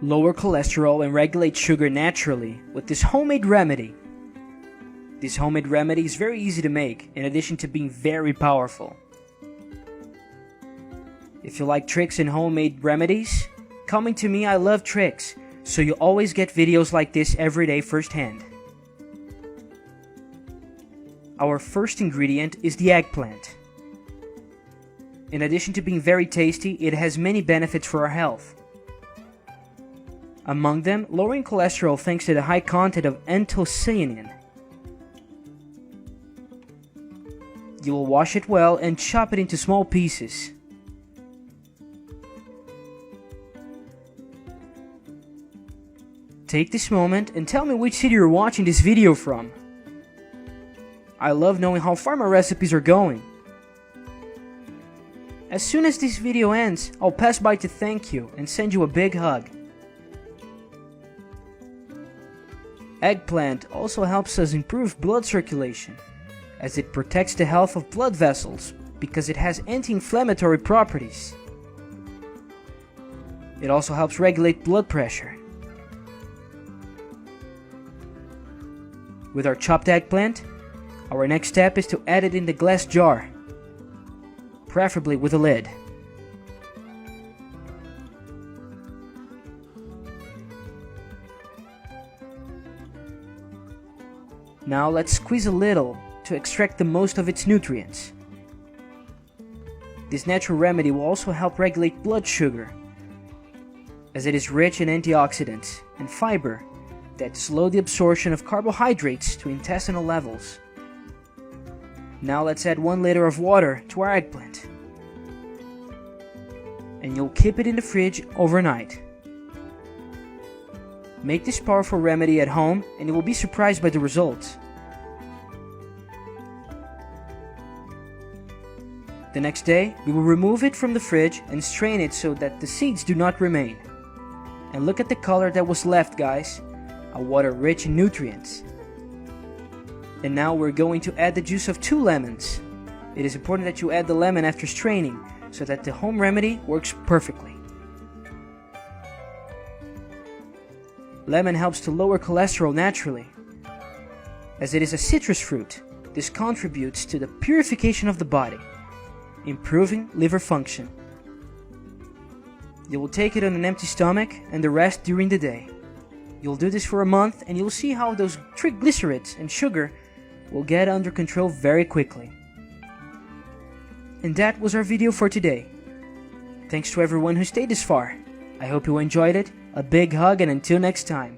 lower cholesterol and regulate sugar naturally with this homemade remedy. This homemade remedy is very easy to make, in addition to being very powerful. If you like tricks and homemade remedies, coming to me, I love tricks, so you always get videos like this every day firsthand. Our first ingredient is the eggplant. In addition to being very tasty, it has many benefits for our health. Among them, lowering cholesterol thanks to the high content of anthocyanin. You will wash it well and chop it into small pieces. Take this moment and tell me which city you're watching this video from. I love knowing how far my recipes are going. As soon as this video ends, I'll pass by to thank you and send you a big hug. Eggplant also helps us improve blood circulation, as it protects the health of blood vessels because it has anti-inflammatory properties. It also helps regulate blood pressure. With our chopped eggplant, our next step is to add it in the glass jar, preferably with a lid. Now let's squeeze a little to extract the most of its nutrients. This natural remedy will also help regulate blood sugar, as it is rich in antioxidants and fiber that slow the absorption of carbohydrates to intestinal levels. Now let's add 1 liter of water to our eggplant. And you'll keep it in the fridge overnight. Make this powerful remedy at home and you will be surprised by the results. The next day, we will remove it from the fridge and strain it so that the seeds do not remain. And look at the color that was left, guys. A water rich in nutrients. And now we're going to add the juice of 2 lemons. It is important that you add the lemon after straining so that the home remedy works perfectly. Lemon helps to lower cholesterol naturally. As it is a citrus fruit, this contributes to the purification of the body, improving liver function. You will take it on an empty stomach and the rest during the day. You'll do this for a month and you'll see how those triglycerides and sugar will get under control very quickly. And that was our video for today. Thanks to everyone who stayed this far. I hope you enjoyed it. A big hug and until next time.